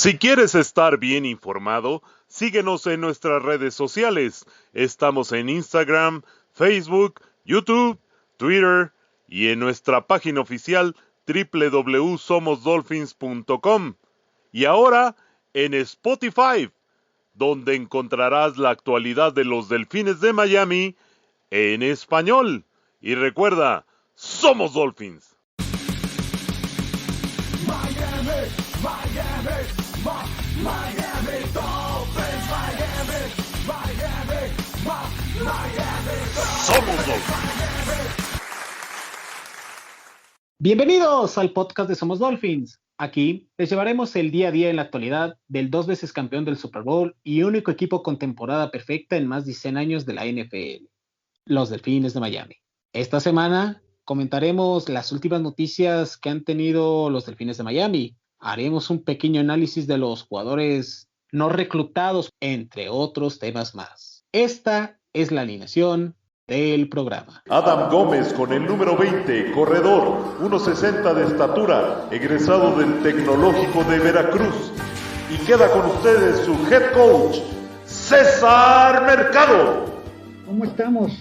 Si quieres estar bien informado, síguenos en nuestras redes sociales. Estamos en Instagram, Facebook, YouTube, Twitter y en nuestra página oficial www.somosdolphins.com. Y ahora en Spotify, donde encontrarás la actualidad de los Delfines de Miami en español. Y recuerda, somos Dolphins. Miami, Miami, Miami Dolphins, Miami Dolphins. Somos Dolphins. Bienvenidos al podcast de Somos Dolphins. Aquí les llevaremos el día a día en la actualidad del 2 veces campeón del Super Bowl y único equipo con temporada perfecta en más de 100 años de la NFL, los Delfines de Miami. Esta semana comentaremos las últimas noticias que han tenido los Delfines de Miami. Haremos un pequeño análisis de los jugadores no reclutados, entre otros temas más. Esta es la alineación del programa. Adam Gómez con el número 20, corredor, 1.60 de estatura, egresado del Tecnológico de Veracruz. Y queda con ustedes su head coach, César Mercado. ¿Cómo estamos,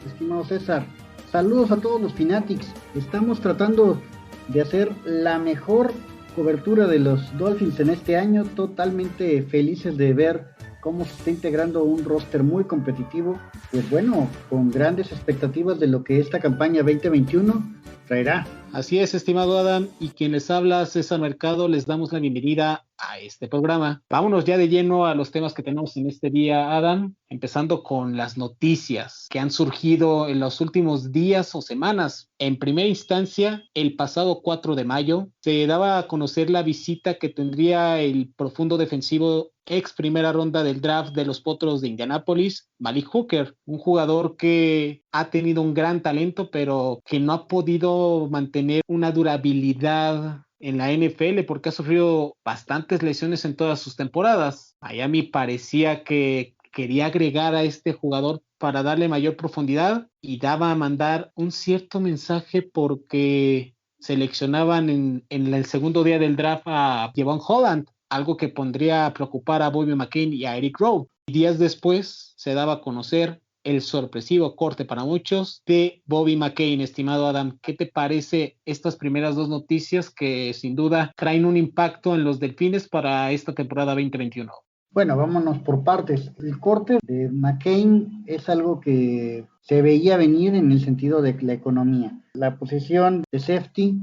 estimado César? Saludos a todos los Fanatics. Estamos tratando de hacer la mejor cobertura de los Dolphins en este año, totalmente felices de ver cómo se está integrando un roster muy competitivo, pues bueno, con grandes expectativas de lo que esta campaña 2021 traerá. Así es, estimado Adam, y quien les habla, César Mercado, les damos la bienvenida a este programa. Vámonos ya de lleno a los temas que tenemos en este día, Adam, empezando con las noticias que han surgido en los últimos días o semanas. En primera instancia, el pasado 4 de mayo, se daba a conocer la visita que tendría el profundo defensivo ex primera ronda del draft de los Potros de Indianápolis, Malik Hooker, un jugador que ha tenido un gran talento, pero que no ha podido mantener una durabilidad en la NFL porque ha sufrido bastantes lesiones en todas sus temporadas. Miami parecía que quería agregar a este jugador para darle mayor profundidad y daba a mandar un cierto mensaje porque seleccionaban en el segundo día del draft a Jevon Holland, algo que pondría a preocupar a Bobby McCain y a Eric Rowe. Y días después se daba a conocer el sorpresivo corte para muchos de Bobby McCain. Estimado Adam, ¿qué te parece estas primeras dos noticias que sin duda traen un impacto en los Delfines para esta temporada 2021? Bueno, vámonos por partes. El corte de McCain es algo que se veía venir en el sentido de la economía. La posición de safety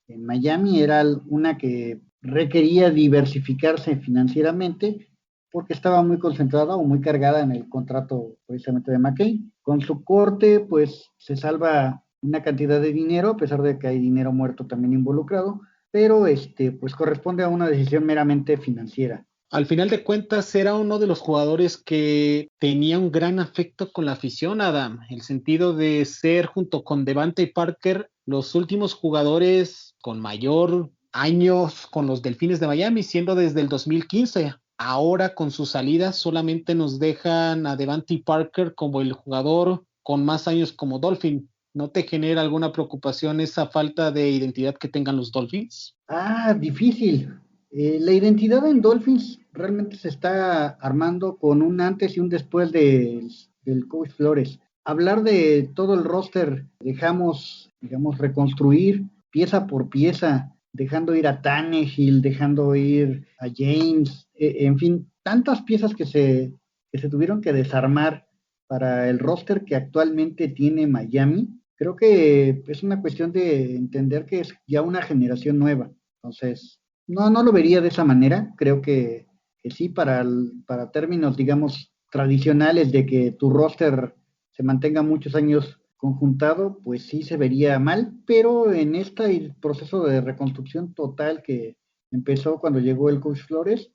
en Miami era una que requería diversificarse financieramente porque estaba muy concentrada o muy cargada en el contrato precisamente de McCain. Con su corte, pues se salva una cantidad de dinero, a pesar de que hay dinero muerto también involucrado, pero pues corresponde a una decisión meramente financiera. Al final de cuentas, era uno de los jugadores que tenía un gran afecto con la afición, Adam, el sentido de ser, junto con Devante Parker, los últimos jugadores con mayor años con los Delfines de Miami, siendo desde el 2015. Ahora, con su salida, solamente nos dejan a Devante Parker como el jugador con más años como Dolphin. ¿No te genera alguna preocupación esa falta de identidad que tengan los Dolphins? Difícil. La identidad en Dolphins realmente se está armando con un antes y un después del coach Flores. Hablar de todo el roster, dejamos, digamos, reconstruir pieza por pieza, dejando ir a Tannehill, dejando ir a James, en fin, tantas piezas que se tuvieron que desarmar para el roster que actualmente tiene Miami. Creo que es una cuestión de entender que es ya una generación nueva. Entonces, no lo vería de esa manera. Creo que sí, para términos, digamos, tradicionales de que tu roster se mantenga muchos años conjuntado, pues sí se vería mal, pero en este proceso de reconstrucción total que empezó cuando llegó el coach Flores,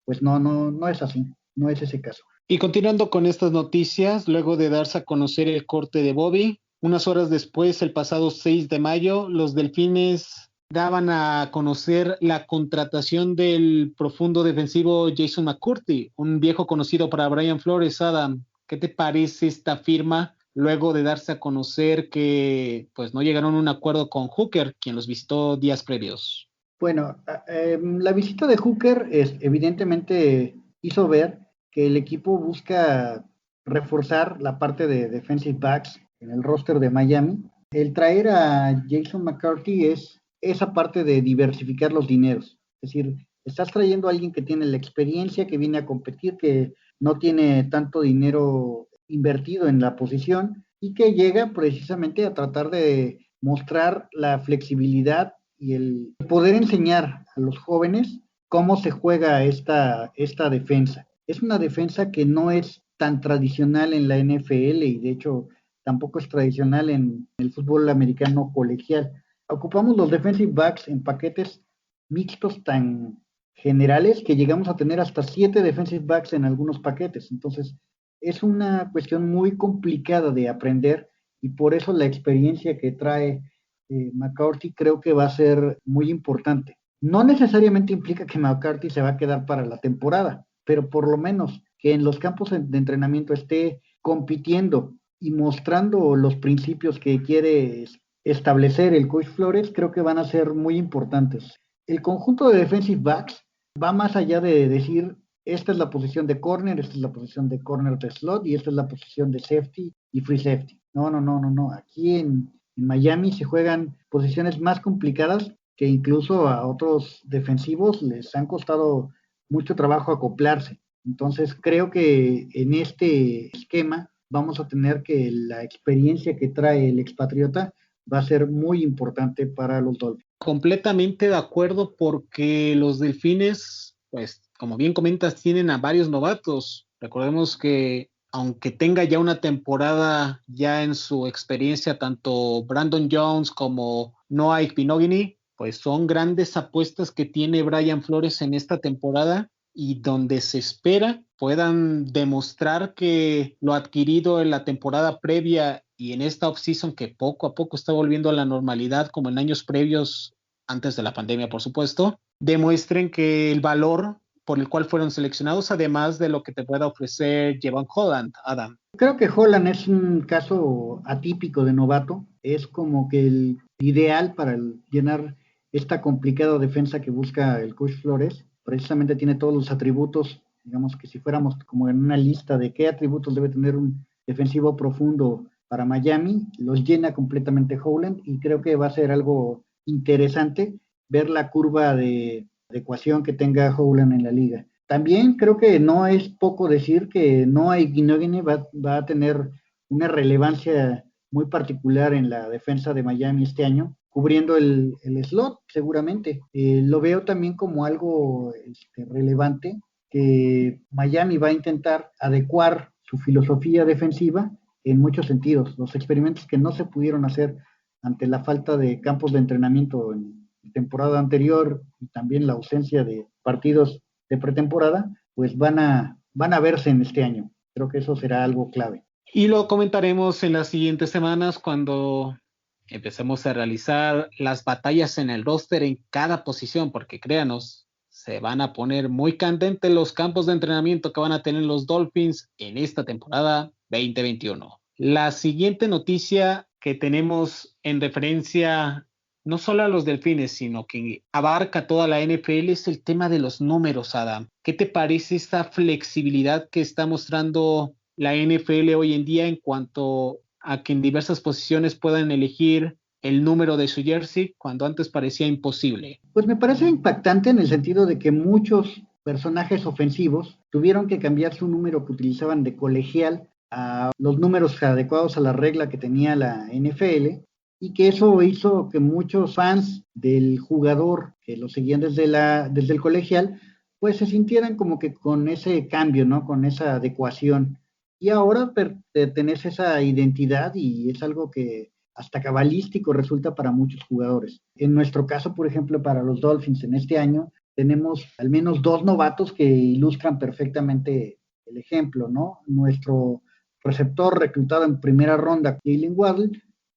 pues no es así, no es ese caso. Y continuando con estas noticias, luego de darse a conocer el corte de Bobby, unas horas después, el pasado 6 de mayo, los Delfines daban a conocer la contratación del profundo defensivo Jason McCourty, un viejo conocido para Brian Flores. Adam, ¿qué te parece esta firma luego de darse a conocer que pues no llegaron a un acuerdo con Hooker, quien los visitó días previos? Bueno, la visita de Hooker evidentemente hizo ver que el equipo busca reforzar la parte de defensive backs en el roster de Miami. El traer a Jason McCarthy es esa parte de diversificar los dineros. Es decir, estás trayendo a alguien que tiene la experiencia, que viene a competir, que no tiene tanto dinero invertido en la posición y que llega precisamente a tratar de mostrar la flexibilidad y el poder enseñar a los jóvenes cómo se juega esta defensa. Es una defensa que no es tan tradicional en la NFL y de hecho tampoco es tradicional en el fútbol americano colegial. Ocupamos los defensive backs en paquetes mixtos tan generales que llegamos a tener hasta 7 defensive backs en algunos paquetes. Entonces, es una cuestión muy complicada de aprender y por eso la experiencia que trae McCarthy creo que va a ser muy importante. No necesariamente implica que McCarthy se va a quedar para la temporada, pero por lo menos que en los campos de entrenamiento esté compitiendo y mostrando los principios que quiere establecer el coach Flores, creo que van a ser muy importantes. El conjunto de defensive backs va más allá de decir, esta es la posición de corner, esta es la posición de corner de slot y esta es la posición de safety y free safety. No. Aquí en Miami se juegan posiciones más complicadas que incluso a otros defensivos les han costado mucho trabajo acoplarse. Entonces creo que en este esquema vamos a tener que la experiencia que trae el expatriota va a ser muy importante para los Dolphins. Completamente de acuerdo porque los Delfines, pues como bien comentas, tienen a varios novatos. Recordemos que aunque tenga ya una temporada ya en su experiencia, tanto Brandon Jones como Noah Igbinoghene, pues son grandes apuestas que tiene Brian Flores en esta temporada y donde se espera puedan demostrar que lo adquirido en la temporada previa y en esta offseason que poco a poco está volviendo a la normalidad como en años previos, antes de la pandemia por supuesto, demuestren que el valor por el cual fueron seleccionados, además de lo que te pueda ofrecer Jevon Holland, Adam. Creo que Holland es un caso atípico de novato, es como que el ideal para llenar esta complicada defensa que busca el coach Flores. Precisamente tiene todos los atributos, digamos que si fuéramos como en una lista de qué atributos debe tener un defensivo profundo para Miami, los llena completamente Holland y creo que va a ser algo interesante ver la curva de ecuación que tenga Holland en la liga. También creo que no es poco decir que Noah Igbinoghene va a tener una relevancia muy particular en la defensa de Miami este año, cubriendo el slot seguramente. Lo veo también como algo relevante que Miami va a intentar adecuar su filosofía defensiva en muchos sentidos. Los experimentos que no se pudieron hacer ante la falta de campos de entrenamiento en temporada anterior y también la ausencia de partidos de pretemporada, pues van a verse en este año. Creo que eso será algo clave. Y lo comentaremos en las siguientes semanas cuando empecemos a realizar las batallas en el roster en cada posición, porque créanos, se van a poner muy candentes los campos de entrenamiento que van a tener los Dolphins en esta temporada 2021. La siguiente noticia que tenemos en referencia no solo a los Delfines, sino que abarca toda la NFL es el tema de los números, Adam. ¿Qué te parece esta flexibilidad que está mostrando la NFL hoy en día en cuanto a que en diversas posiciones puedan elegir el número de su jersey cuando antes parecía imposible? Pues me parece impactante en el sentido de que muchos personajes ofensivos tuvieron que cambiar su número que utilizaban de colegial a los números adecuados a la regla que tenía la NFL y que eso hizo que muchos fans del jugador que lo seguían desde el colegial pues se sintieran como que con ese cambio, ¿no? Con esa adecuación. Y ahora tenés esa identidad y es algo que hasta cabalístico resulta para muchos jugadores. En nuestro caso, por ejemplo, para los Dolphins en este año, tenemos al menos 2 novatos que ilustran perfectamente el ejemplo, ¿no? Nuestro receptor reclutado en primera ronda, Jaylen Waddle,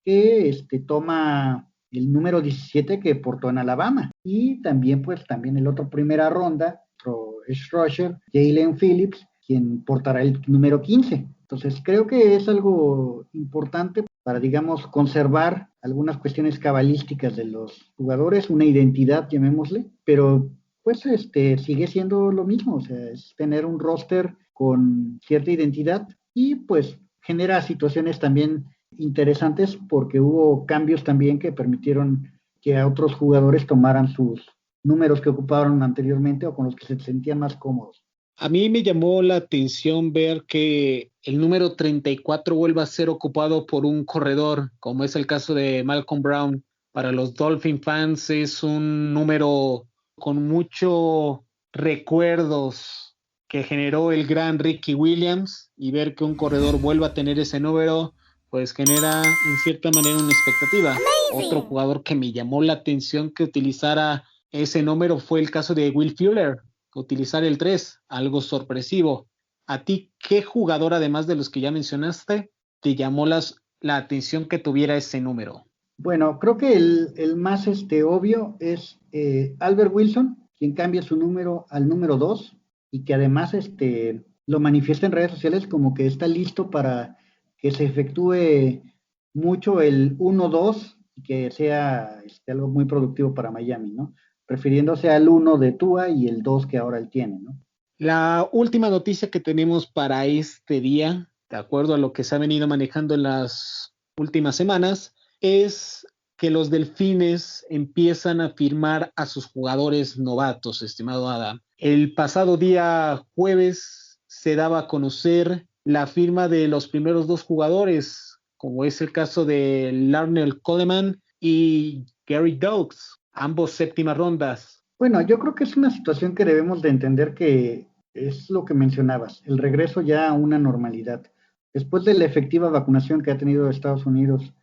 que toma el número 17 que portó en Alabama. Y también, pues, también el otro primera ronda, otro edge rusher, Jalen Phillips, quien portará el número 15. Entonces, creo que es algo importante para, digamos, conservar algunas cuestiones cabalísticas de los jugadores, una identidad, llamémosle, pero pues sigue siendo lo mismo, o sea, es tener un roster con cierta identidad y pues genera situaciones también interesantes porque hubo cambios también que permitieron que a otros jugadores tomaran sus números que ocuparon anteriormente o con los que se sentían más cómodos. A mí me llamó la atención ver que el número 34 vuelva a ser ocupado por un corredor, como es el caso de Malcolm Brown. Para los Dolphin fans es un número con muchos recuerdos que generó el gran Ricky Williams, y ver que un corredor vuelva a tener ese número, pues genera en cierta manera una expectativa. Amazing. Otro jugador que me llamó la atención que utilizara ese número fue el caso de Will Fuller, utilizar el 3, algo sorpresivo. ¿A ti qué jugador, además de los que ya mencionaste, te llamó la atención que tuviera ese número? Bueno, creo que el más obvio es Albert Wilson, quien cambia su número al número 2 y que además lo manifiesta en redes sociales como que está listo para que se efectúe mucho el 1-2 y que sea algo muy productivo para Miami, ¿no? Refiriéndose al 1 de Tua y el 2 que ahora él tiene, ¿no? La última noticia que tenemos para este día, de acuerdo a lo que se ha venido manejando en las últimas semanas, es que los Delfines empiezan a firmar a sus jugadores novatos, estimado Adam. El pasado día jueves se daba a conocer la firma de los primeros 2 jugadores, como es el caso de Larnell Coleman y Gary Doaks, ambos 7ª rondas. Bueno, yo creo que es una situación que debemos de entender, que es lo que mencionabas, el regreso ya a una normalidad. Después de la efectiva vacunación que ha tenido Estados Unidos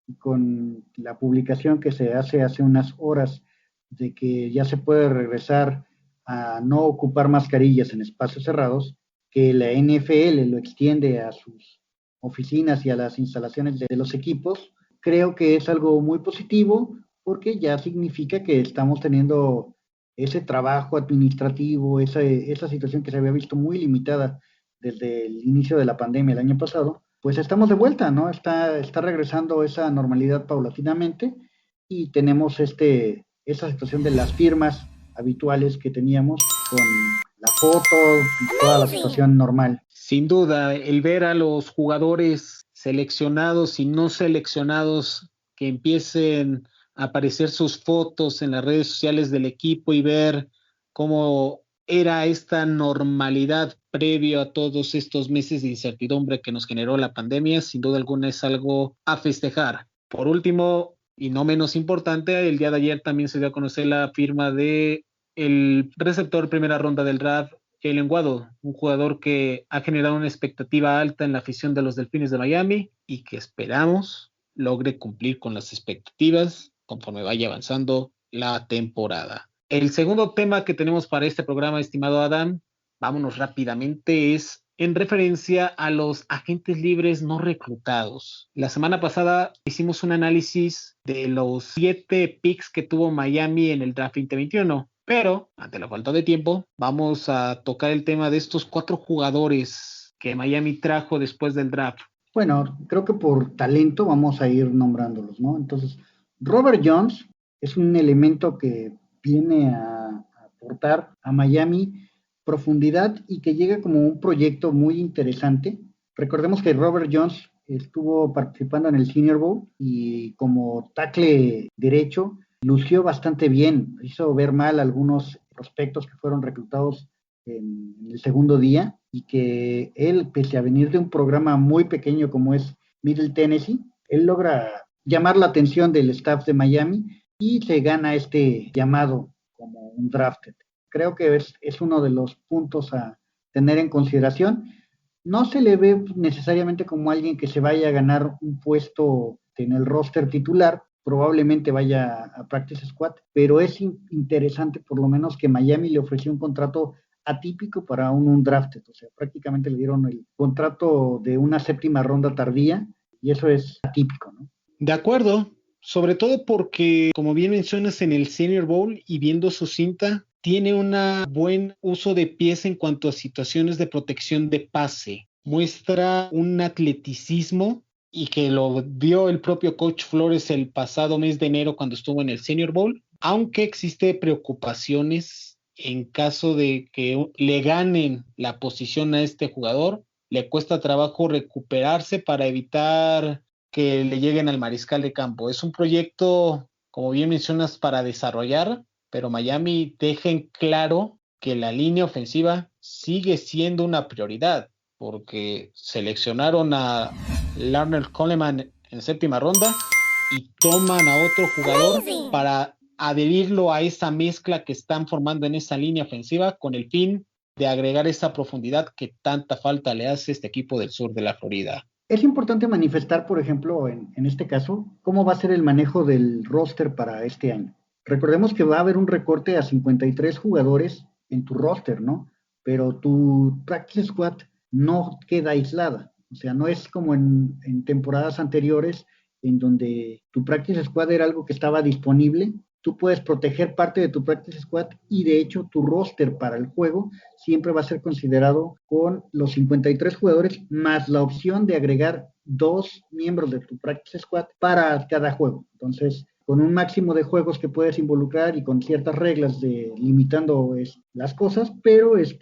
y con la publicación que se hace unas horas de que ya se puede regresar a no ocupar mascarillas en espacios cerrados, que la NFL lo extiende a sus oficinas y a las instalaciones de los equipos, creo que es algo muy positivo porque ya significa que estamos teniendo ese trabajo administrativo, esa situación que se había visto muy limitada desde el inicio de la pandemia el año pasado, pues estamos de vuelta, ¿no? Está regresando esa normalidad paulatinamente y tenemos esa situación de las firmas habituales que teníamos con la foto y toda la situación normal. Sin duda, el ver a los jugadores seleccionados y no seleccionados que empiecen a aparecer sus fotos en las redes sociales del equipo y ver cómo era esta normalidad previo a todos estos meses de incertidumbre que nos generó la pandemia, sin duda alguna es algo a festejar. Por último, y no menos importante, el día de ayer también se dio a conocer la firma de el receptor primera ronda del draft, Jalen Waddle, un jugador que ha generado una expectativa alta en la afición de los Delfines de Miami y que esperamos logre cumplir con las expectativas conforme vaya avanzando la temporada. El segundo tema que tenemos para este programa, estimado Adam, vámonos rápidamente, es en referencia a los agentes libres no reclutados. La semana pasada hicimos un análisis de los 7 picks que tuvo Miami en el draft 2021, pero ante la falta de tiempo vamos a tocar el tema de estos 4 jugadores que Miami trajo después del draft. Bueno, creo que por talento vamos a ir nombrándolos, ¿no? Entonces, Robert Jones es un elemento que viene a aportar a Miami profundidad y que llega como un proyecto muy interesante. Recordemos que Robert Jones estuvo participando en el Senior Bowl y como tackle derecho lució bastante bien, hizo ver mal a algunos prospectos que fueron reclutados en el segundo día, y que él, pese a venir de un programa muy pequeño como es Middle Tennessee, él logra llamar la atención del staff de Miami y se gana este llamado como un drafted. Creo que es uno de los puntos a tener en consideración. No se le ve necesariamente como alguien que se vaya a ganar un puesto en el roster titular, probablemente vaya a Practice Squad, pero es interesante por lo menos que Miami le ofreció un contrato atípico para un drafted, o sea, prácticamente le dieron el contrato de una 7ª ronda tardía y eso es atípico, ¿no? De acuerdo, sobre todo porque, como bien mencionas, en el Senior Bowl y viendo su cinta, tiene un buen uso de pies en cuanto a situaciones de protección de pase. Muestra un atleticismo y que lo vio el propio Coach Flores el pasado mes de enero cuando estuvo en el Senior Bowl, aunque existe preocupaciones en caso de que le ganen la posición a este jugador, le cuesta trabajo recuperarse para evitar que le lleguen al mariscal de campo. Es un proyecto, como bien mencionas, para desarrollar, pero Miami deja en claro que la línea ofensiva sigue siendo una prioridad, porque seleccionaron a Larner Coleman en séptima ronda y toman a otro jugador para adherirlo a esa mezcla que están formando en esa línea ofensiva con el fin de agregar esa profundidad que tanta falta le hace este equipo del sur de la Florida. Es importante manifestar, por ejemplo, en este caso, cómo va a ser el manejo del roster para este año. Recordemos que va a haber un recorte a 53 jugadores en tu roster, ¿no? Pero tu practice squad no queda aislada. O sea, no es como en temporadas anteriores en donde tu practice squad era algo que estaba disponible. Tú puedes proteger parte de tu practice squad y de hecho tu roster para el juego siempre va a ser considerado con los 53 jugadores más la opción de agregar 2 miembros de tu practice squad para cada juego. Entonces, con un máximo de juegos que puedes involucrar y con ciertas reglas de limitando las cosas, pero es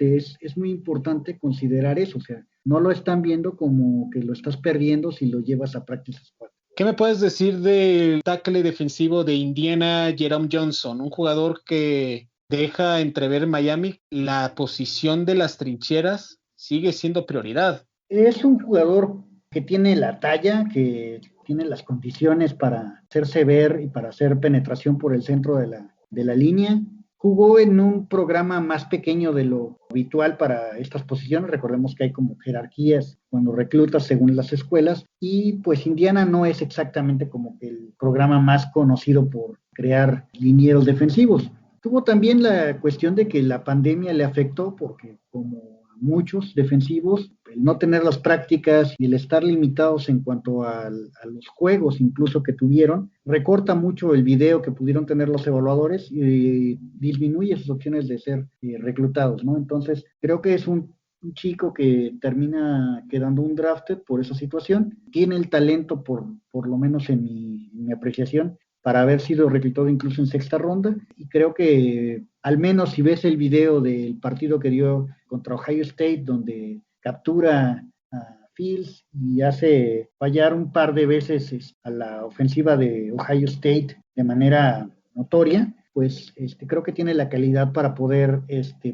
muy importante considerar eso. O sea, no lo están viendo como que lo estás perdiendo si lo llevas a practice squad. ¿Qué me puedes decir del tackle defensivo de Indiana, Jerome Johnson? Un jugador que deja entrever en Miami la posición de las trincheras sigue siendo prioridad. Es un jugador que tiene la talla, que tiene las condiciones para hacerse ver y para hacer penetración por el centro de la línea. Jugó en un programa más pequeño de lo habitual para estas posiciones. Recordemos que hay como jerarquías cuando reclutas según las escuelas. Y pues Indiana no es exactamente como que el programa más conocido por crear linieros defensivos. Tuvo también la cuestión de que la pandemia le afectó porque como a muchos defensivos, el no tener las prácticas y el estar limitados en cuanto a los juegos incluso que tuvieron, recorta mucho el video que pudieron tener los evaluadores y disminuye sus opciones de ser reclutados, ¿no? Entonces, creo que es un chico que termina quedando un drafted por esa situación. Tiene el talento, por lo menos en mi apreciación, para haber sido reclutado incluso en sexta ronda, y creo que al menos si ves el video del partido que dio contra Ohio State, donde captura a Fields y hace fallar un par de veces a la ofensiva de Ohio State de manera notoria, pues creo que tiene la calidad para poder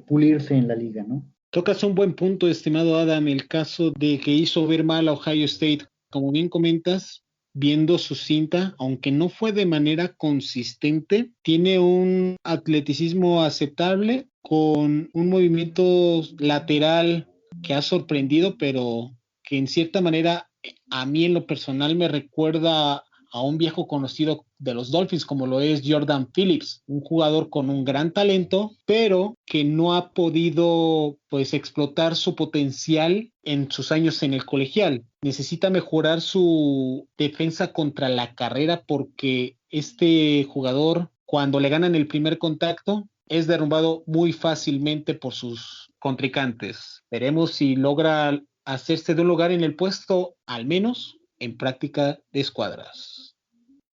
pulirse en la liga, ¿no? Tocas un buen punto, estimado Adam, el caso de que hizo ver mal a Ohio State. Como bien comentas, viendo su cinta, aunque no fue de manera consistente, tiene un atleticismo aceptable con un movimiento lateral que ha sorprendido, pero que en cierta manera a mí en lo personal me recuerda a un viejo conocido de los Dolphins, como lo es Jordan Phillips, un jugador con un gran talento, pero que no ha podido pues explotar su potencial en sus años en el colegial. Necesita mejorar su defensa contra la carrera porque este jugador, cuando le ganan el primer contacto, es derrumbado muy fácilmente por sus contrincantes. Veremos si logra hacerse de un lugar en el puesto, al menos en práctica de escuadras.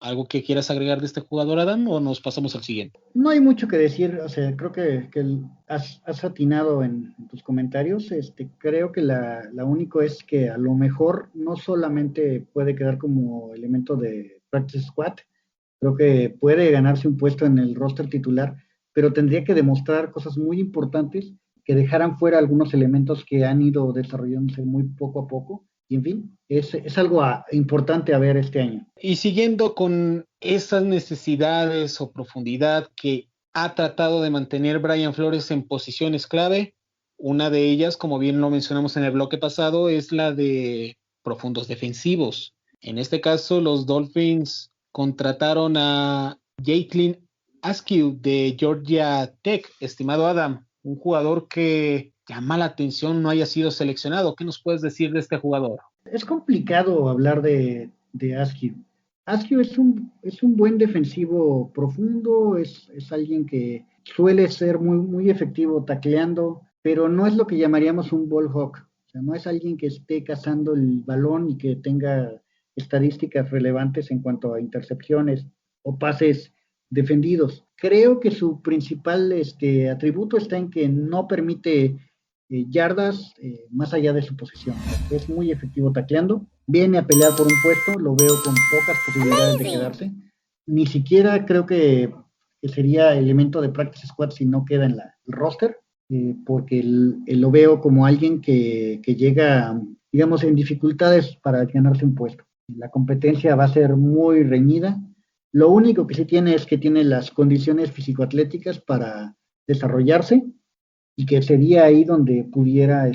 ¿Algo que quieras agregar de este jugador, Adam, o nos pasamos al siguiente? No hay mucho que decir, o sea, creo que has atinado en tus comentarios. Creo que la único es que a lo mejor no solamente puede quedar como elemento de practice squad, creo que puede ganarse un puesto en el roster titular, pero tendría que demostrar cosas muy importantes que dejaran fuera algunos elementos que han ido desarrollándose muy poco a poco. Y en fin, es algo importante a ver este año. Y siguiendo con esas necesidades o profundidad que ha tratado de mantener Brian Flores en posiciones clave, una de ellas, como bien lo mencionamos en el bloque pasado, es la de profundos defensivos. En este caso, los Dolphins contrataron a Jacqueline Askew de Georgia Tech, estimado Adam, un jugador que llama la atención no haya sido seleccionado. ¿Qué nos puedes decir de este jugador? Es complicado hablar de Askew. Askew es un buen defensivo profundo, es alguien que suele ser muy, muy efectivo tacleando, pero no es lo que llamaríamos un ball hawk. O sea, no es alguien que esté cazando el balón y que tenga estadísticas relevantes en cuanto a intercepciones o pases defendidos. Creo que su principal atributo está en que no permite yardas más allá de su posición. Es muy efectivo tacleando, viene a pelear por un puesto, lo veo con pocas posibilidades de quedarse. Ni siquiera creo que sería elemento de practice squad si no queda en el roster, porque lo veo como alguien que llega, digamos, en dificultades para ganarse un puesto. La competencia va a ser muy reñida. Lo único que sí tiene es que tiene las condiciones físico-atléticas para desarrollarse, y que sería ahí donde pudiera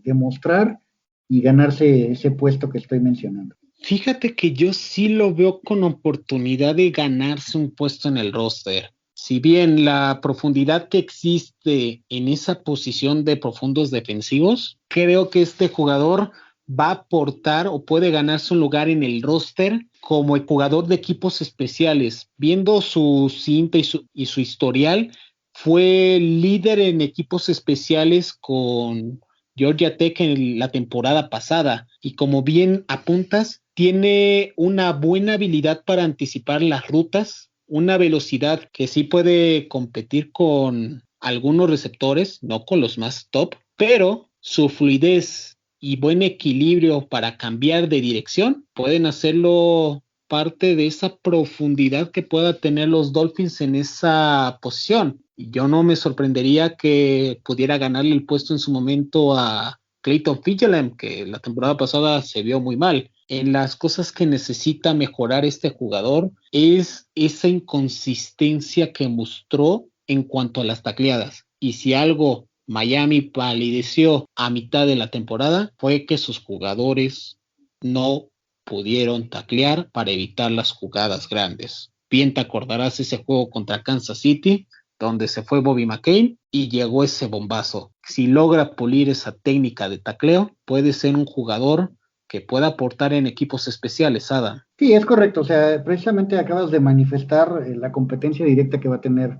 demostrar y ganarse ese puesto que estoy mencionando. Fíjate que yo sí lo veo con oportunidad de ganarse un puesto en el roster. Si bien la profundidad que existe en esa posición de profundos defensivos, creo que este jugador va a aportar o puede ganarse un lugar en el roster como el jugador de equipos especiales. Viendo su cinta y su historial, fue líder en equipos especiales con Georgia Tech en la temporada pasada, y como bien apuntas, tiene una buena habilidad para anticipar las rutas, una velocidad que sí puede competir con algunos receptores, no con los más top, pero su fluidez y buen equilibrio para cambiar de dirección pueden hacerlo parte de esa profundidad que pueda tener los Dolphins en esa posición. Yo no me sorprendería que pudiera ganarle el puesto en su momento a Clayton Fitzgerald, que la temporada pasada se vio muy mal. En las cosas que necesita mejorar este jugador es esa inconsistencia que mostró en cuanto a las tacleadas. Y si algo Miami palideció a mitad de la temporada, fue que sus jugadores no pudieron taclear para evitar las jugadas grandes. Bien te acordarás ese juego contra Kansas City, donde se fue Bobby McCain y llegó ese bombazo. Si logra pulir esa técnica de tacleo, puede ser un jugador que pueda aportar en equipos especiales, Adam. Sí, es correcto. O sea, precisamente acabas de manifestar la competencia directa que va a tener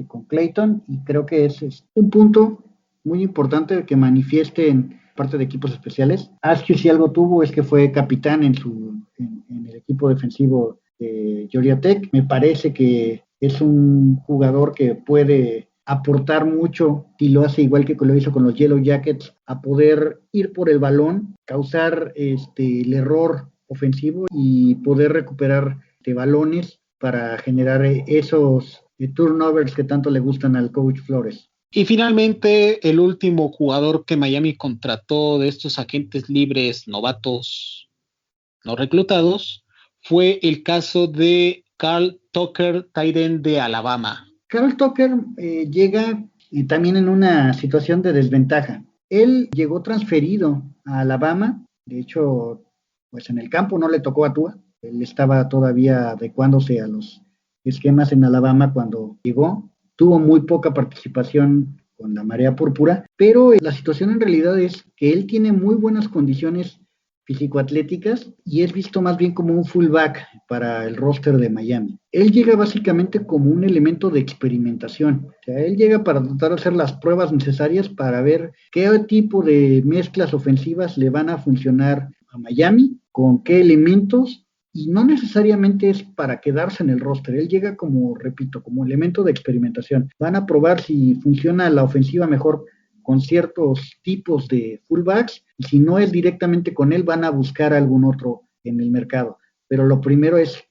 con Clayton, y creo que es un punto muy importante que manifieste en parte de equipos especiales. Askew, si algo tuvo, es que fue capitán en el equipo defensivo de Georgia Tech. Me parece que es un jugador que puede aportar mucho, y lo hace igual que lo hizo con los Yellow Jackets, a poder ir por el balón, causar el error ofensivo y poder recuperar balones para generar esos turnovers que tanto le gustan al coach Flores. Y finalmente, el último jugador que Miami contrató de estos agentes libres novatos no reclutados fue el caso de Carl Tucker, tight end de Alabama. Carl Tucker llega también en una situación de desventaja. Él llegó transferido a Alabama. De hecho, pues en el campo no le tocó a Tua. Él estaba todavía adecuándose a los esquemas en Alabama cuando llegó. Tuvo muy poca participación con la marea púrpura, pero la situación en realidad es que él tiene muy buenas condiciones físico-atléticas y es visto más bien como un fullback para el roster de Miami. Él llega básicamente como un elemento de experimentación. O sea, él llega para tratar de hacer las pruebas necesarias para ver qué tipo de mezclas ofensivas le van a funcionar a Miami, con qué elementos, y no necesariamente es para quedarse en el roster. Él llega como, repito, como elemento de experimentación. Van a probar si funciona la ofensiva mejor con ciertos tipos de fullbacks, y si no es directamente con él, van a buscar algún otro en el mercado. Pero lo primero es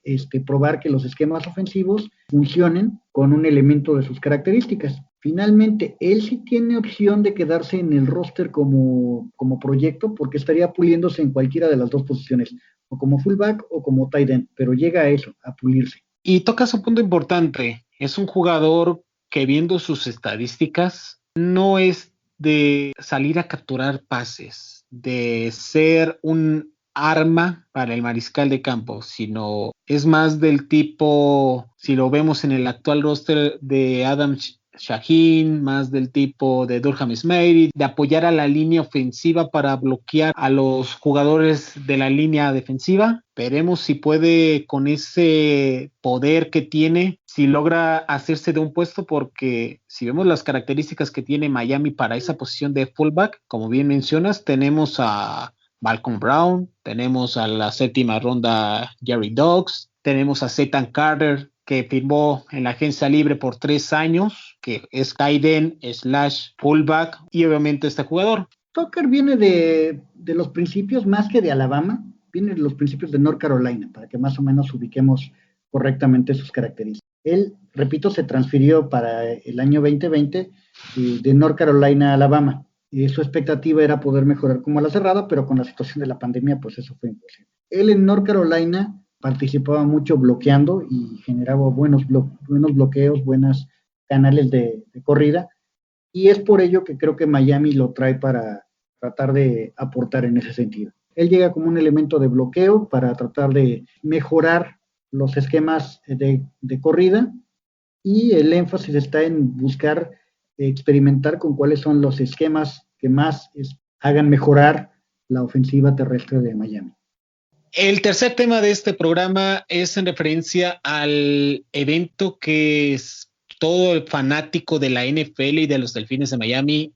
probar que los esquemas ofensivos funcionen con un elemento de sus características. Finalmente, él sí tiene opción de quedarse en el roster como proyecto, porque estaría puliéndose en cualquiera de las dos posiciones, o como fullback o como tight end, pero llega a eso, a pulirse. Y tocas un punto importante. Es un jugador que, viendo sus estadísticas, no es de salir a capturar pases, de ser un arma para el mariscal de campo, sino es más del tipo, si lo vemos en el actual roster de Adam Shaheen, más del tipo de Durham Smythe, de apoyar a la línea ofensiva para bloquear a los jugadores de la línea defensiva. Veremos si puede, con ese poder que tiene, si logra hacerse de un puesto, porque si vemos las características que tiene Miami para esa posición de fullback, como bien mencionas, tenemos a Malcolm Brown, tenemos a la séptima ronda Jerry Dogs, tenemos a Zaytan Carter, que firmó en la agencia libre por 3 años, que es tight end / fullback, y obviamente este jugador. Tucker viene de los principios más que de Alabama, viene de los principios de North Carolina, para que más o menos ubiquemos correctamente sus características. Él, repito, se transfirió para el año 2020 de North Carolina a Alabama. Su expectativa era poder mejorar como a la cerrada, pero con la situación de la pandemia, pues eso fue imposible. Él en North Carolina participaba mucho bloqueando y generaba buenos bloqueos, buenos canales de corrida, y es por ello que creo que Miami lo trae para tratar de aportar en ese sentido. Él llega como un elemento de bloqueo para tratar de mejorar los esquemas de corrida, y el énfasis está en buscar experimentar con cuáles son los esquemas que más hagan mejorar la ofensiva terrestre de Miami. El tercer tema de este programa es en referencia al evento que todo el fanático de la NFL y de los Delfines de Miami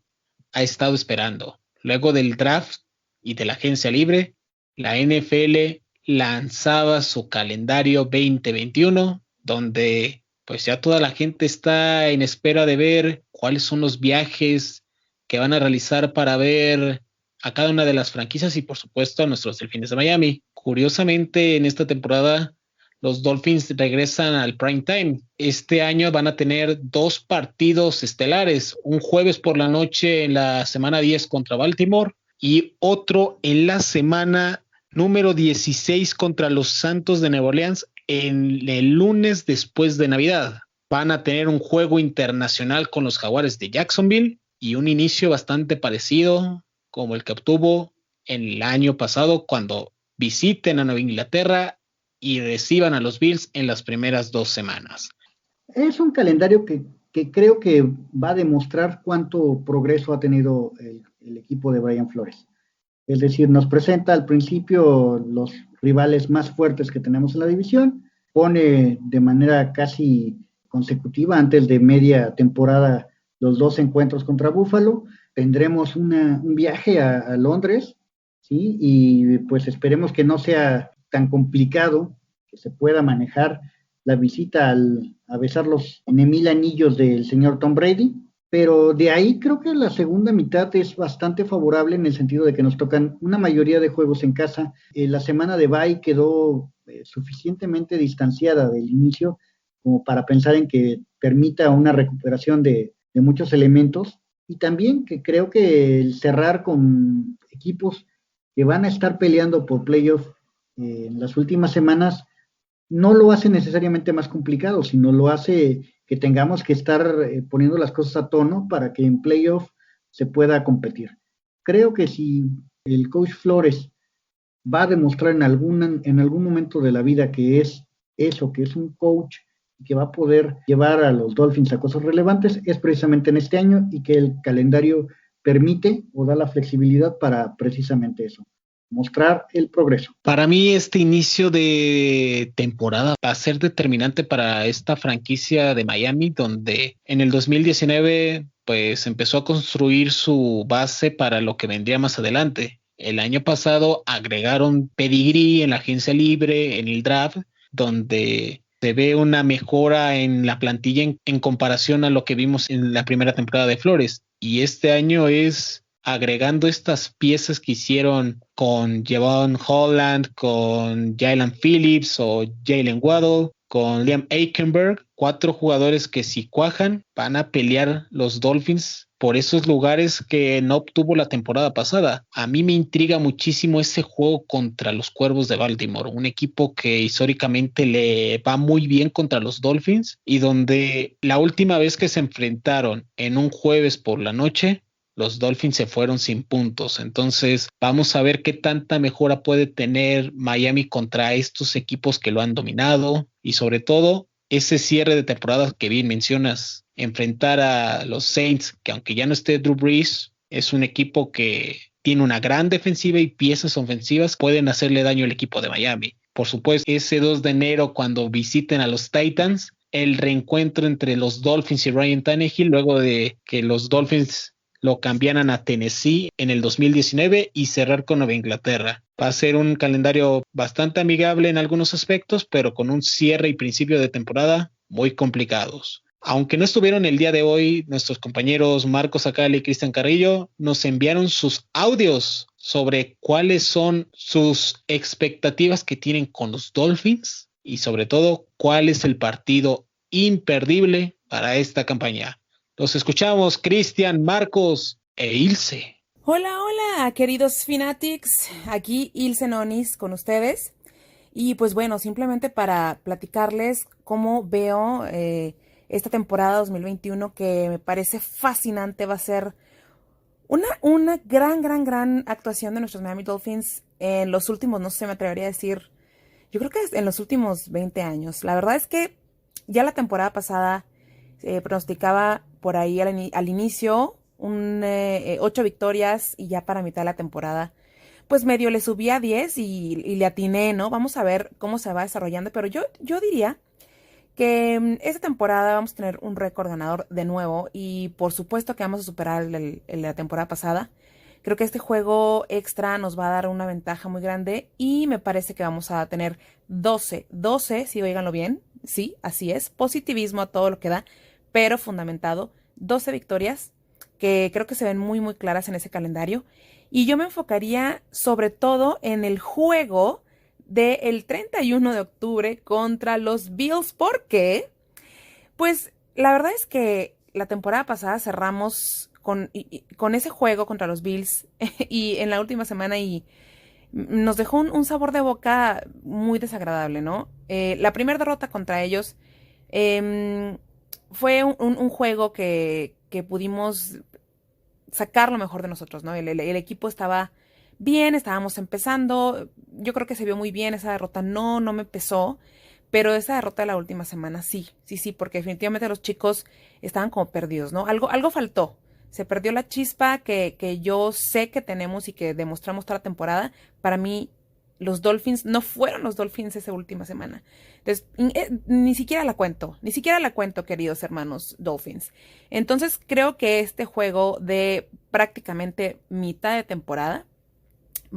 ha estado esperando. Luego del draft y de la agencia libre, la NFL lanzaba su calendario 2021, donde pues ya toda la gente está en espera de ver cuáles son los viajes que van a realizar para ver a cada una de las franquicias y por supuesto a nuestros Delfines de Miami. Curiosamente, en esta temporada los Dolphins regresan al prime time. Este año van a tener 2 partidos estelares, un jueves por la noche en la semana 10 contra Baltimore y otro en la semana número 16 contra los Santos de Nueva Orleans en el lunes después de Navidad. Van a tener un juego internacional con los Jaguares de Jacksonville y un inicio bastante parecido como el que obtuvo en el año pasado cuando visiten a Nueva Inglaterra y reciban a los Bills en las primeras 2 semanas. Es un calendario que creo que va a demostrar cuánto progreso ha tenido el equipo de Brian Flores. Es decir, nos presenta al principio los rivales más fuertes que tenemos en la división, pone de manera casi consecutiva antes de media temporada los 2 encuentros contra Buffalo, tendremos un viaje a Londres, ¿sí? Y pues esperemos que no sea tan complicado, que se pueda manejar la visita a besar los 1000 anillos del señor Tom Brady, pero de ahí creo que la segunda mitad es bastante favorable en el sentido de que nos tocan una mayoría de juegos en casa. La semana de bye quedó suficientemente distanciada del inicio como para pensar en que permita una recuperación de muchos elementos, y también que creo que el cerrar con equipos que van a estar peleando por playoff en las últimas semanas no lo hace necesariamente más complicado, sino lo hace que tengamos que estar poniendo las cosas a tono para que en playoff se pueda competir. Creo que si el coach Flores va a demostrar en algún momento de la vida que es eso, que es un coach que va a poder llevar a los Dolphins a cosas relevantes, es precisamente en este año, y que el calendario permite o da la flexibilidad para precisamente eso, mostrar el progreso. Para mí este inicio de temporada va a ser determinante para esta franquicia de Miami, donde en el 2019 pues empezó a construir su base para lo que vendría más adelante. El año pasado agregaron pedigrí en la agencia libre, en el draft, donde se ve una mejora en la plantilla en comparación a lo que vimos en la primera temporada de Flores. Y este año es agregando estas piezas que hicieron con Javon Holland, con Jalen Phillips o Jalen Waddle, con Liam Eichenberg, 4 jugadores que si cuajan van a pelear los Dolphins por esos lugares que no obtuvo la temporada pasada. A mí me intriga muchísimo ese juego contra los Cuervos de Baltimore, un equipo que históricamente le va muy bien contra los Dolphins y donde la última vez que se enfrentaron en un jueves por la noche, los Dolphins se fueron sin puntos. Entonces vamos a ver qué tanta mejora puede tener Miami contra estos equipos que lo han dominado, y sobre todo ese cierre de temporada que bien mencionas, enfrentar a los Saints, que aunque ya no esté Drew Brees, es un equipo que tiene una gran defensiva y piezas ofensivas, pueden hacerle daño al equipo de Miami. Por supuesto, ese 2 de enero cuando visiten a los Titans, el reencuentro entre los Dolphins y Ryan Tannehill, luego de que los Dolphins lo cambiaran a Tennessee en el 2019 y cerrar con Nueva Inglaterra. Va a ser un calendario bastante amigable en algunos aspectos, pero con un cierre y principio de temporada muy complicados. Aunque no estuvieron el día de hoy, nuestros compañeros Marcos Acali y Cristian Carrillo nos enviaron sus audios sobre cuáles son sus expectativas que tienen con los Dolphins y sobre todo cuál es el partido imperdible para esta campaña. Los escuchamos, Cristian, Marcos e Ilse. Hola, hola, queridos Fanatics, aquí Ilse Nonis con ustedes. Y pues bueno, simplemente para platicarles cómo veo esta temporada 2021 que me parece fascinante. Va a ser una gran actuación de nuestros Miami Dolphins en los últimos, no sé, me atrevería a decir, yo creo que es en los últimos 20 años. La verdad es que ya la temporada pasada pronosticaba por ahí al inicio 8 victorias y ya para mitad de la temporada pues medio le subí a 10 y le atiné, ¿no? Vamos a ver cómo se va desarrollando, pero yo diría que esta temporada vamos a tener un récord ganador de nuevo y por supuesto que vamos a superar el de la temporada pasada. Creo que este juego extra nos va a dar una ventaja muy grande y me parece que vamos a tener 12, si oíganlo bien, sí, así es, positivismo a todo lo que da, pero fundamentado, 12 victorias que creo que se ven muy claras en ese calendario. Y yo me enfocaría sobre todo en el juego del 31 de octubre contra los Bills. ¿Por qué? Pues la verdad es que la temporada pasada cerramos con ese juego contra los Bills y en la última semana y nos dejó un sabor de boca muy desagradable, ¿no? La primera derrota contra ellos fue un juego que pudimos sacar lo mejor de nosotros, ¿no? El equipo estaba bien, estábamos empezando, yo creo que se vio muy bien, esa derrota no me pesó, pero esa derrota de la última semana sí, porque definitivamente los chicos estaban como perdidos, ¿no? Algo faltó, se perdió la chispa que yo sé que tenemos y que demostramos toda la temporada. Para mí, los Dolphins no fueron los Dolphins esa última semana. Entonces, ni siquiera la cuento, queridos hermanos Dolphins. Entonces, creo que este juego de prácticamente mitad de temporada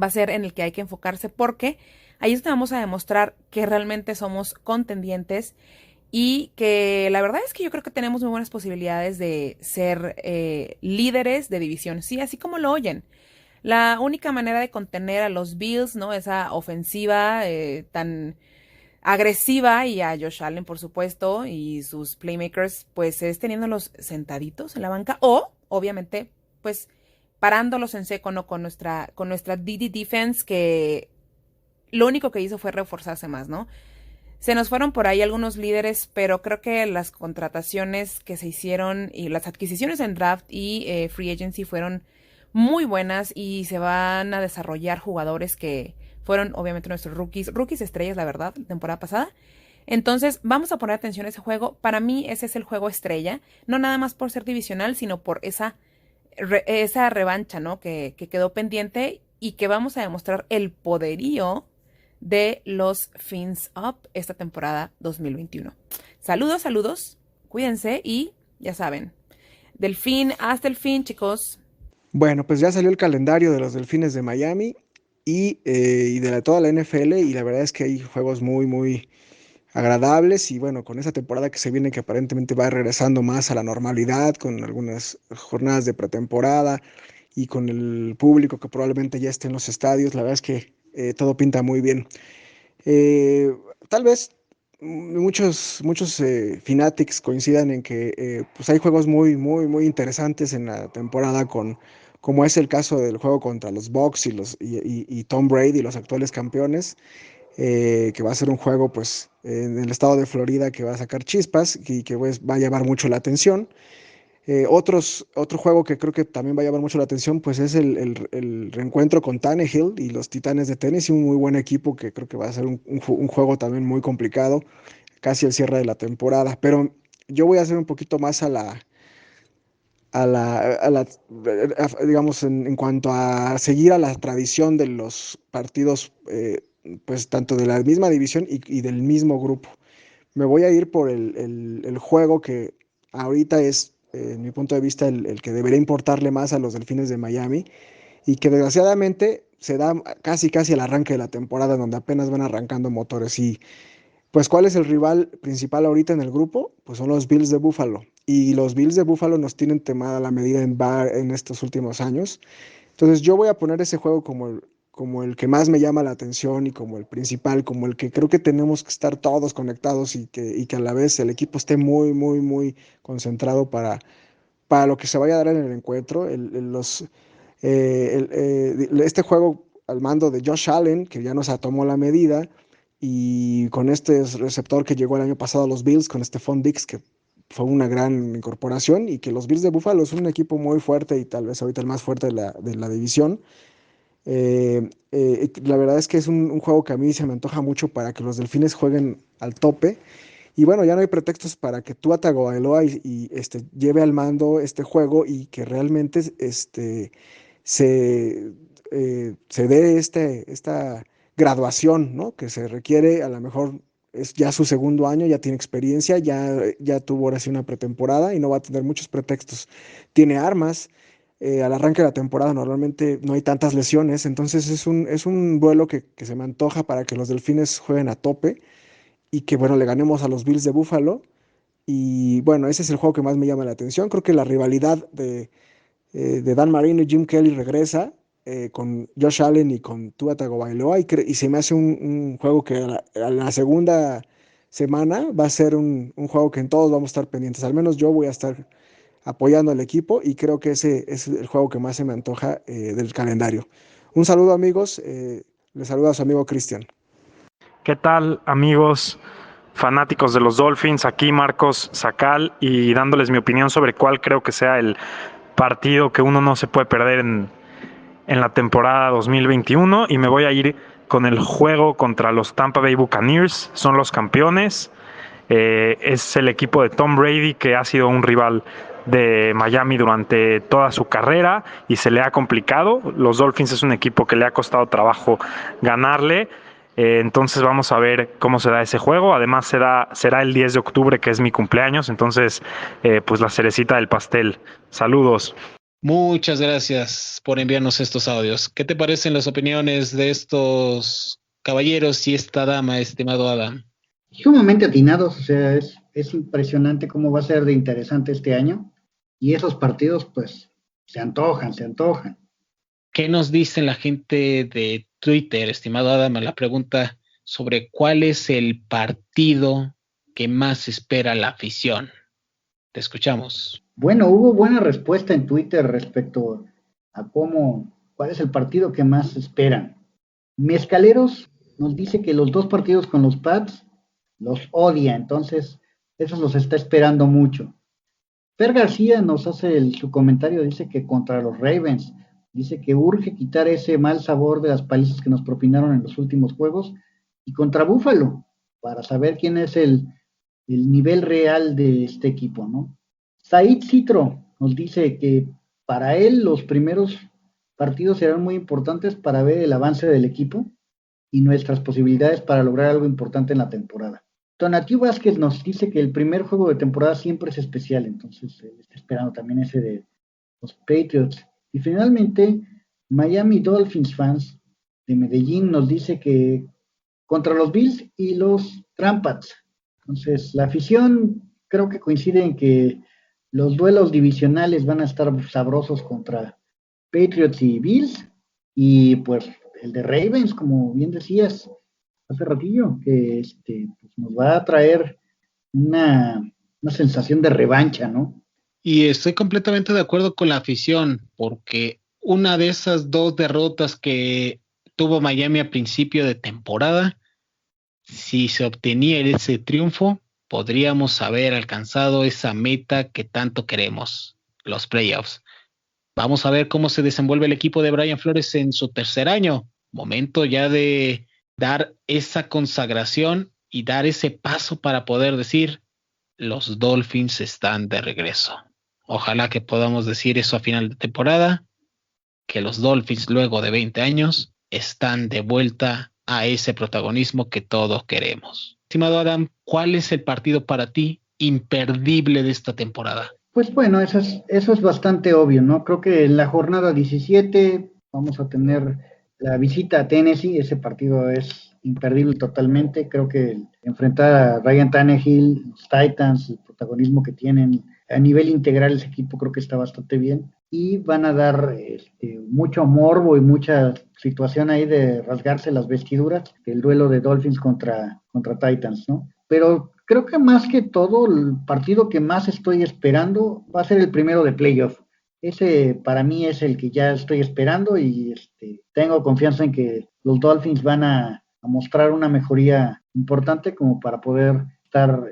va a ser en el que hay que enfocarse porque ahí es donde vamos a demostrar que realmente somos contendientes y que la verdad es que yo creo que tenemos muy buenas posibilidades de ser líderes de división, sí, así como lo oyen. La única manera de contener a los Bills, ¿no? Esa ofensiva tan agresiva y a Josh Allen, por supuesto, y sus playmakers, pues es teniéndolos sentaditos en la banca o, obviamente, pues parándolos en seco, ¿no? Con nuestra DD Defense, que lo único que hizo fue reforzarse más, ¿no? Se nos fueron por ahí algunos líderes, pero creo que las contrataciones que se hicieron y las adquisiciones en draft y free agency fueron muy buenas y se van a desarrollar jugadores que fueron obviamente nuestros rookies estrellas, la verdad, la temporada pasada. Entonces vamos a poner atención a ese juego. Para mí ese es el juego estrella, no nada más por ser divisional, sino por esa revancha, ¿no? Que quedó pendiente y que vamos a demostrar el poderío de los Fins Up esta temporada 2021. Saludos, cuídense y ya saben, del fin hasta el fin, chicos. Bueno, pues ya salió el calendario de los Delfines de Miami y de toda la NFL y la verdad es que hay juegos muy agradables y bueno, con esa temporada que se viene que aparentemente va regresando más a la normalidad con algunas jornadas de pretemporada y con el público que probablemente ya esté en los estadios, la verdad es que todo pinta muy bien. Tal vez muchos fanatics coincidan en que pues hay juegos muy interesantes en la temporada como es el caso del juego contra los Bucks y Tom Brady, los actuales campeones, que va a ser un juego pues en el estado de Florida que va a sacar chispas y que pues, va a llamar mucho la atención. Otro juego que creo que también va a llamar mucho la atención, pues es el reencuentro con Tannehill y los Titanes de Tennessee, un muy buen equipo que creo que va a ser un juego también muy complicado, casi el cierre de la temporada. Pero yo voy a hacer un poquito más digamos, en cuanto a seguir a la tradición de los partidos, pues tanto de la misma división y del mismo grupo. Me voy a ir por el juego que ahorita es en mi punto de vista, el que debería importarle más a los Delfines de Miami y que desgraciadamente se da casi casi al arranque de la temporada donde apenas van arrancando motores. Y pues, ¿cuál es el rival principal ahorita en el grupo? Pues son los Bills de Buffalo. Y los Bills de Buffalo nos tienen temada la medida en estos últimos años. Entonces yo voy a poner ese juego como el que más me llama la atención y como el principal, como el que creo que tenemos que estar todos conectados y que a la vez el equipo esté muy, muy, muy concentrado para lo que se vaya a dar en el encuentro. Este juego al mando de Josh Allen, que ya nos tomó la medida, y con este receptor que llegó el año pasado a los Bills, con Stephon Diggs, que fue una gran incorporación, y que los Bills de Buffalo son un equipo muy fuerte y tal vez ahorita el más fuerte de la división. La verdad es que es un juego que a mí se me antoja mucho para que los Delfines jueguen al tope. Y bueno, ya no hay pretextos para que Tua Tagovailoa lleve al mando este juego y que realmente se dé esta graduación, ¿no? Que se requiere. A lo mejor es ya su segundo año, ya tiene experiencia, ya tuvo ahora sí una pretemporada y no va a tener muchos pretextos. Tiene armas. Al arranque de la temporada normalmente no hay tantas lesiones, entonces es un duelo que se me antoja para que los Delfines jueguen a tope y que, bueno, le ganemos a los Bills de Buffalo. Y bueno, ese es el juego que más me llama la atención. Creo que la rivalidad de Dan Marino y Jim Kelly regresa con Josh Allen y con Tua Tagovailoa y se me hace un juego que a la segunda semana va a ser un juego que en todos vamos a estar pendientes. Al menos yo voy a estar apoyando al equipo y creo que ese es el juego que más se me antoja del calendario. Un saludo, amigos. Les saluda a su amigo Cristian. ¿Qué tal, amigos fanáticos de los Dolphins? Aquí Marcos Sacal y dándoles mi opinión sobre cuál creo que sea el partido que uno no se puede perder en la temporada 2021, y me voy a ir con el juego contra los Tampa Bay Buccaneers. Son los campeones. Es el equipo de Tom Brady, que ha sido un rival de Miami durante toda su carrera y se le ha complicado. Los Dolphins es un equipo que le ha costado trabajo ganarle. Entonces vamos a ver cómo se da ese juego. Además será el 10 de octubre, que es mi cumpleaños. Entonces, pues la cerecita del pastel. Saludos. Muchas gracias por enviarnos estos audios. ¿Qué te parecen las opiniones de estos caballeros y esta dama, estimado Adam? Sumamente atinados, o sea, es impresionante cómo va a ser de interesante este año. Y esos partidos, pues, se antojan. ¿Qué nos dice la gente de Twitter, estimado Adam, a la pregunta sobre cuál es el partido que más espera la afición? Te escuchamos. Bueno, hubo buena respuesta en Twitter respecto a cuál es el partido que más esperan. Mezcaleros nos dice que los dos partidos con los Pats los odia, entonces esos los está esperando mucho. Per García nos hace su comentario, dice que contra los Ravens, dice que urge quitar ese mal sabor de las palizas que nos propinaron en los últimos juegos, y contra Buffalo, para saber quién es el nivel real de este equipo, ¿no? Said Citro nos dice que para él los primeros partidos serán muy importantes para ver el avance del equipo y nuestras posibilidades para lograr algo importante en la temporada. Tonatiuh Vázquez nos dice que el primer juego de temporada siempre es especial, entonces está esperando también ese de los Patriots. Y finalmente, Miami Dolphins fans de Medellín nos dice que contra los Bills y los Trampas. Entonces, la afición creo que coincide en que los duelos divisionales van a estar sabrosos contra Patriots y Bills, y pues el de Ravens, como bien decías hace ratillo, que pues nos va a traer una sensación de revancha, ¿no? Y estoy completamente de acuerdo con la afición, porque una de esas dos derrotas que tuvo Miami a principio de temporada, si se obtenía ese triunfo, podríamos haber alcanzado esa meta que tanto queremos, los playoffs. Vamos a ver cómo se desenvuelve el equipo de Brian Flores en su tercer año. Momento ya de dar esa consagración y dar ese paso para poder decir, los Dolphins están de regreso. Ojalá que podamos decir eso a final de temporada, que los Dolphins luego de 20 años están de vuelta a ese protagonismo que todos queremos. Estimado Adam, ¿cuál es el partido para ti imperdible de esta temporada? Pues bueno, eso es bastante obvio, ¿no? Creo que en la jornada 17 vamos a tener la visita a Tennessee, ese partido es imperdible totalmente. Creo que enfrentar a Ryan Tannehill, los Titans, el protagonismo que tienen a nivel integral ese equipo creo que está bastante bien. Y van a dar mucho morbo y mucha situación ahí de rasgarse las vestiduras, el duelo de Dolphins contra Titans, ¿no? Pero creo que más que todo, el partido que más estoy esperando va a ser el primero de playoff. Ese para mí es el que ya estoy esperando y tengo confianza en que los Dolphins van a mostrar una mejoría importante como para poder estar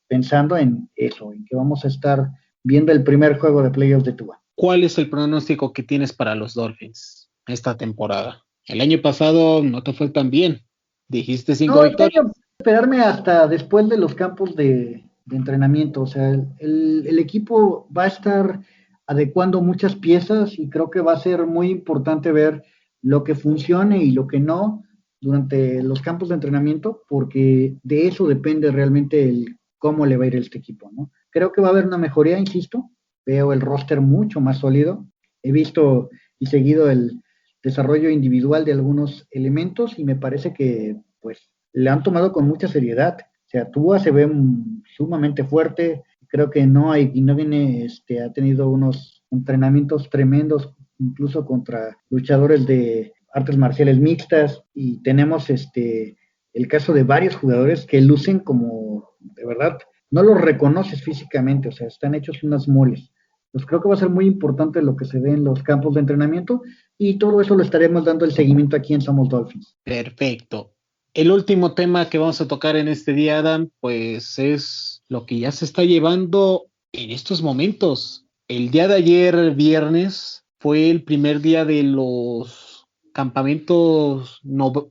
pensando en eso, en que vamos a estar viendo el primer juego de playoff de Tua. ¿Cuál es el pronóstico que tienes para los Dolphins esta temporada? El año pasado no te fue tan bien. Dijiste 5 No, victorias. esperarme hasta después de los campos de entrenamiento. O sea, el equipo va a estar adecuando muchas piezas y creo que va a ser muy importante ver lo que funcione y lo que no durante los campos de entrenamiento, porque de eso depende realmente el cómo le va a ir a este equipo, ¿no? Creo que va a haber una mejoría, insisto, veo el roster mucho más sólido, he visto y seguido el desarrollo individual de algunos elementos y me parece que pues le han tomado con mucha seriedad. O sea, Tua se ve sumamente fuerte, creo que no viene, ha tenido unos entrenamientos tremendos, incluso contra luchadores de artes marciales mixtas, y tenemos el caso de varios jugadores que lucen como, de verdad, no los reconoces físicamente, o sea, están hechos unas moles. Pues creo que va a ser muy importante lo que se ve en los campos de entrenamiento y todo eso lo estaremos dando el seguimiento aquí en Somos Dolphins. Perfecto. El último tema que vamos a tocar en este día, Adam, pues es lo que ya se está llevando en estos momentos. El día de ayer, viernes, fue el primer día de los campamentos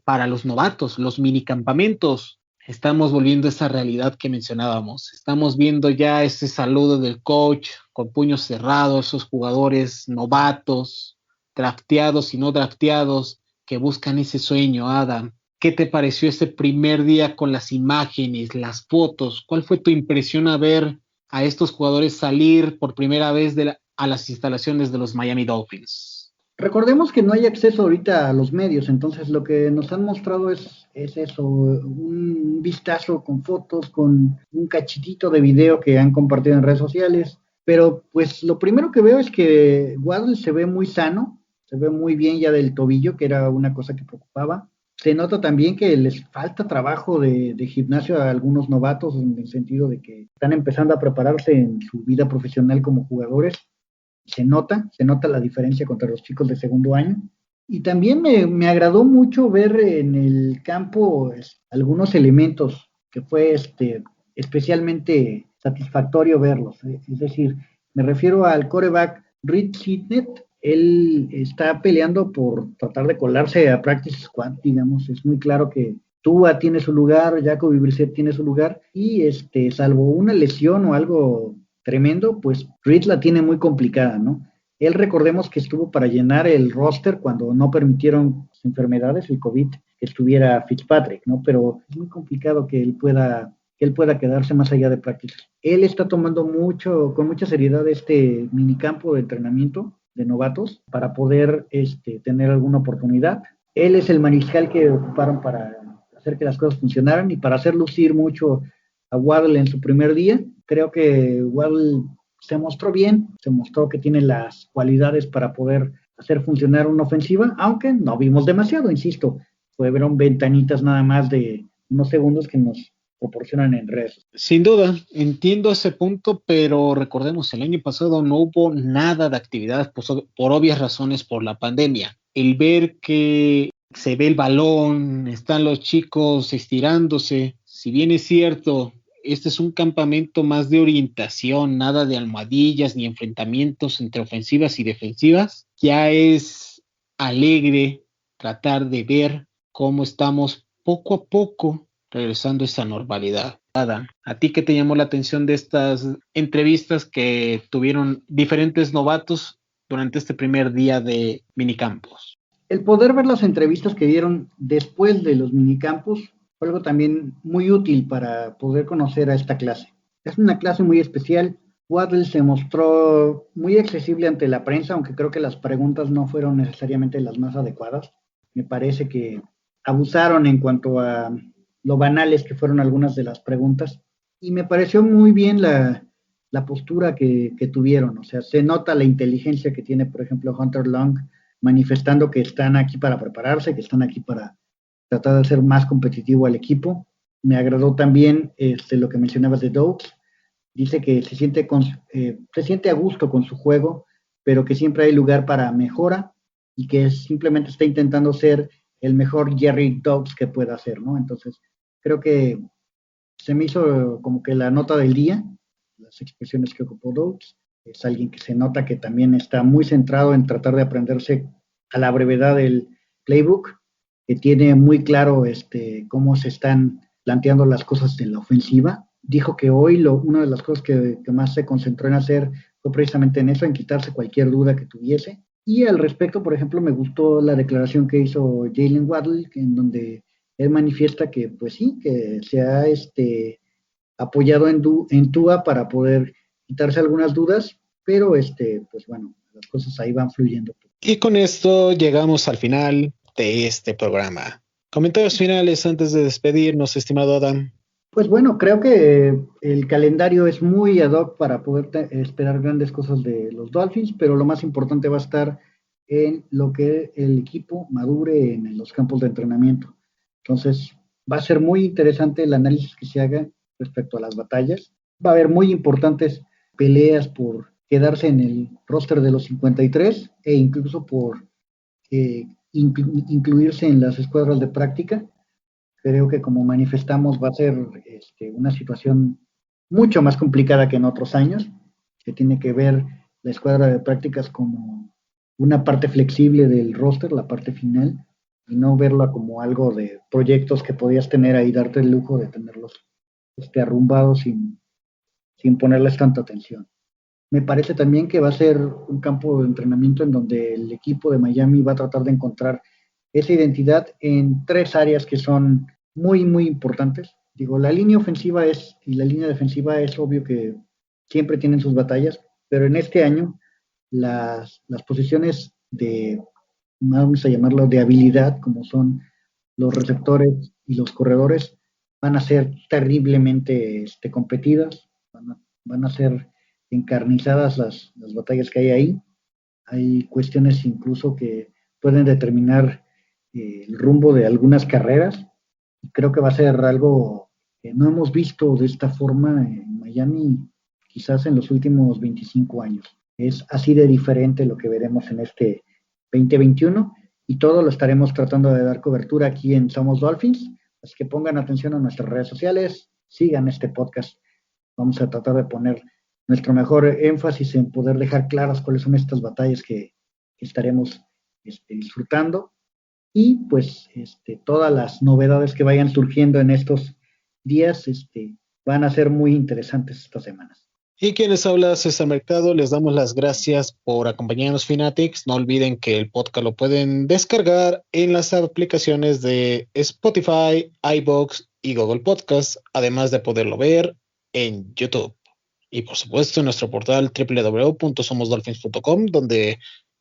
para los novatos, los minicampamentos. Estamos volviendo a esa realidad que mencionábamos. Estamos viendo ya ese saludo del coach con puños cerrados, esos jugadores novatos, drafteados y no drafteados, que buscan ese sueño, Adam. ¿Qué te pareció ese primer día con las imágenes, las fotos? ¿Cuál fue tu impresión a ver a estos jugadores salir por primera vez a las instalaciones de los Miami Dolphins? Recordemos que no hay acceso ahorita a los medios, entonces lo que nos han mostrado es eso, un vistazo con fotos, con un cachitito de video que han compartido en redes sociales, pero pues lo primero que veo es que Waddle se ve muy sano, se ve muy bien ya del tobillo, que era una cosa que preocupaba. Se nota también que les falta trabajo de gimnasio a algunos novatos, en el sentido de que están empezando a prepararse en su vida profesional como jugadores. Se nota la diferencia contra los chicos de segundo año. Y también me agradó mucho ver en el campo algunos elementos que fue especialmente satisfactorio verlos. Es decir, me refiero al quarterback Reed Sidnett. Él está peleando por tratar de colarse a Practice Squad, digamos. Es muy claro que Tua tiene su lugar, Jacoby Brissett tiene su lugar, y salvo una lesión o algo tremendo, pues Reed la tiene muy complicada, ¿no? Él, recordemos que estuvo para llenar el roster cuando no permitieron enfermedades, el COVID, que estuviera Fitzpatrick, ¿no? Pero es muy complicado que él pueda quedarse más allá de prácticas. Él está tomando con mucha seriedad este minicampo de entrenamiento de novatos para poder tener alguna oportunidad. Él es el mariscal que ocuparon para hacer que las cosas funcionaran y para hacer lucir mucho a Waddle en su primer día. Creo que Waddle se mostró bien, se mostró que tiene las cualidades para poder hacer funcionar una ofensiva, aunque no vimos demasiado, insisto, fueron ventanitas nada más de unos segundos que nos proporcionan en redes. Sin duda, entiendo ese punto, pero recordemos, el año pasado no hubo nada de actividad por obvias razones por la pandemia. El ver que se ve el balón, están los chicos estirándose, si bien es cierto, este es un campamento más de orientación, nada de almohadillas ni enfrentamientos entre ofensivas y defensivas, ya es alegre tratar de ver cómo estamos poco a poco regresando a esa normalidad. Adam, ¿a ti qué te llamó la atención de estas entrevistas que tuvieron diferentes novatos durante este primer día de minicampos? El poder ver las entrevistas que dieron después de los minicampos fue algo también muy útil para poder conocer a esta clase. Es una clase muy especial, Waddle se mostró muy accesible ante la prensa, aunque creo que las preguntas no fueron necesariamente las más adecuadas. Me parece que abusaron en cuanto a lo banales que fueron algunas de las preguntas. Y me pareció muy bien la postura que tuvieron. O sea, se nota la inteligencia que tiene, por ejemplo, Hunter Long, manifestando que están aquí para prepararse, que están aquí para tratar de hacer más competitivo al equipo. Me agradó también lo que mencionabas de Doaks. Dice que se siente a gusto con su juego, pero que siempre hay lugar para mejora y que simplemente está intentando ser el mejor Jerry Doaks que pueda hacer, ¿no? Entonces, creo que se me hizo como que la nota del día, las expresiones que ocupó Doaks. Es alguien que se nota que también está muy centrado en tratar de aprenderse a la brevedad del playbook, que tiene muy claro cómo se están planteando las cosas en la ofensiva. Dijo que hoy una de las cosas que más se concentró en hacer fue precisamente en eso, en quitarse cualquier duda que tuviese. Y al respecto, por ejemplo, me gustó la declaración que hizo Jalen Waddle, en donde él manifiesta que, pues sí, que se ha apoyado en Tua para poder quitarse algunas dudas, pero pues bueno, las cosas ahí van fluyendo. Y con esto llegamos al final de este programa. Comentarios finales antes de despedirnos, estimado Adam. Pues bueno, creo que el calendario es muy ad hoc para poder esperar grandes cosas de los Dolphins, pero lo más importante va a estar en lo que el equipo madure en los campos de entrenamiento. Entonces, va a ser muy interesante el análisis que se haga respecto a las batallas. Va a haber muy importantes peleas por quedarse en el roster de los 53 e incluso por incluirse en las escuadras de práctica. Creo que, como manifestamos, va a ser una situación mucho más complicada que en otros años, que tiene que ver la escuadra de prácticas como una parte flexible del roster, la parte final, y no verla como algo de proyectos que podías tener ahí, darte el lujo de tenerlos arrumbados sin ponerles tanta atención. Me parece también que va a ser un campo de entrenamiento en donde el equipo de Miami va a tratar de encontrar esa identidad en 3 áreas que son muy, muy importantes. Digo, la línea ofensiva y la línea defensiva es obvio que siempre tienen sus batallas, pero en este año las posiciones vamos a llamarlo de habilidad, como son los receptores y los corredores, van a ser terriblemente competidas, van a ser encarnizadas las batallas que hay ahí. Hay cuestiones incluso que pueden determinar el rumbo de algunas carreras. Creo que va a ser algo que no hemos visto de esta forma en Miami quizás en los últimos 25 años. Es así de diferente lo que veremos en este 2021 y todo lo estaremos tratando de dar cobertura aquí en Somos Dolphins. Así que pongan atención a nuestras redes sociales, sigan este podcast. Vamos a tratar de poner nuestro mejor énfasis en poder dejar claras cuáles son estas batallas que estaremos disfrutando. Y pues todas las novedades que vayan surgiendo en estos días van a ser muy interesantes estas semanas. Y quienes habla César Mercado, les damos las gracias por acompañarnos, Fanatics. No olviden que el podcast lo pueden descargar en las aplicaciones de Spotify, iVoox y Google Podcast, además de poderlo ver en YouTube. Y por supuesto en nuestro portal www.somosdolphins.com, donde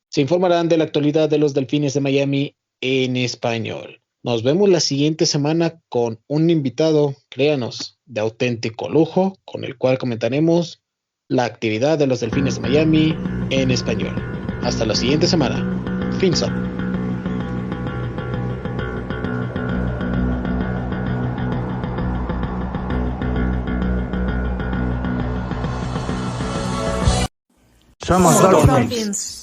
se informarán de la actualidad de los Delfines de Miami en español. Nos vemos la siguiente semana con un invitado, créanos, de auténtico lujo, con el cual comentaremos la actividad de los Delfines de Miami en español. Hasta la siguiente semana. Fins up. Somos Dolphins.